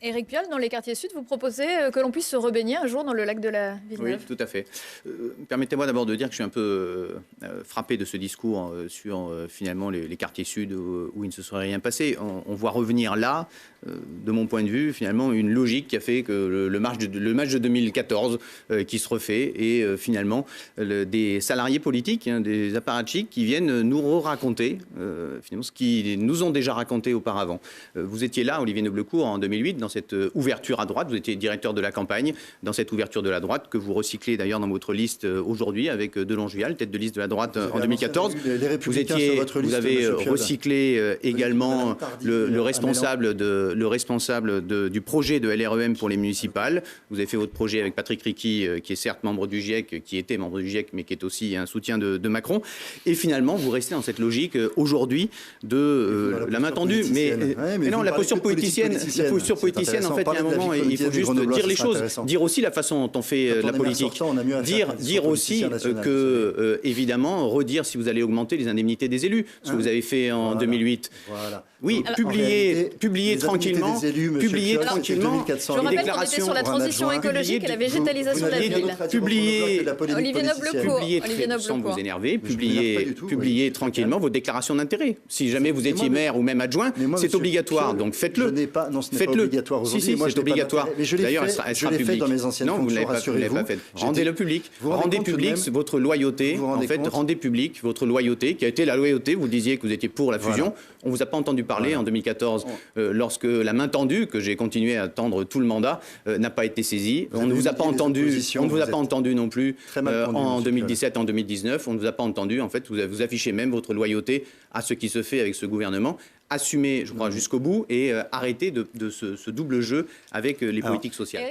Éric Piolle, dans les quartiers sud, vous proposez que l'on puisse se rebaigner un jour dans le lac de la Villeneuve. Oui, tout à fait. Permettez-moi d'abord de dire que je suis un peu frappé de ce discours sur finalement les quartiers sud où il ne se serait rien passé. On voit revenir là, de mon point de vue, finalement une logique qui a fait que le match de 2014 qui se refait et finalement des salariés politiques, des apparatchiks qui viennent nous raconter finalement ce qu'ils nous ont déjà raconté auparavant. Vous étiez là, Olivier Noblecourt, en 2008, dans cette ouverture à droite. Vous étiez directeur de la campagne dans cette ouverture de la droite que vous recyclez d'ailleurs dans votre liste aujourd'hui avec Delon Jual, tête de liste de la droite en 2014. Vous avez recyclé également le responsable du projet de LREM pour les municipales. Vous avez fait votre projet avec Patrick Ricky, qui est certes membre du GIEC, qui était membre du GIEC, mais qui est aussi un soutien de Macron. Et finalement, vous restez dans cette logique aujourd'hui de la main tendue. Mais non, la posture politicienne, en fait, il y a un moment, il faut juste dire les choses, dire aussi la façon dont on fait la politique, dire aussi que, évidemment, redire si vous allez augmenter les indemnités des élus, ce que vous avez fait en 2008. Oui, publier tranquillement Je rappelle qu'on était sur la transition écologique et la végétalisation de la ville. Olivier Noblecourt, sans vous énerver, publier tranquillement vos déclarations d'intérêt. Si jamais vous étiez maire ou même adjoint, c'est obligatoire, donc faites-le. Non, ce n'est pas obligatoire aujourd'hui. Si, c'est obligatoire. D'ailleurs, elle sera publique. Dans mes anciennes non, vous ne l'avez pas fait. Rendez-le public. Rendez public votre loyauté. En fait, rendez public votre loyauté, qui a été la loyauté. Vous disiez que vous étiez pour la fusion. On ne vous a pas entendu parler en 2014, lorsque la main tendue, que j'ai continué à tendre tout le mandat, n'a pas été saisie. On ne vous a pas entendu non plus en 2017, en 2019. On ne vous a pas entendu. En fait, vous affichez même votre loyauté à ce qui se fait avec ce gouvernement. Assumez, je crois, jusqu'au bout et arrêtez de ce double jeu avec les politiques sociales.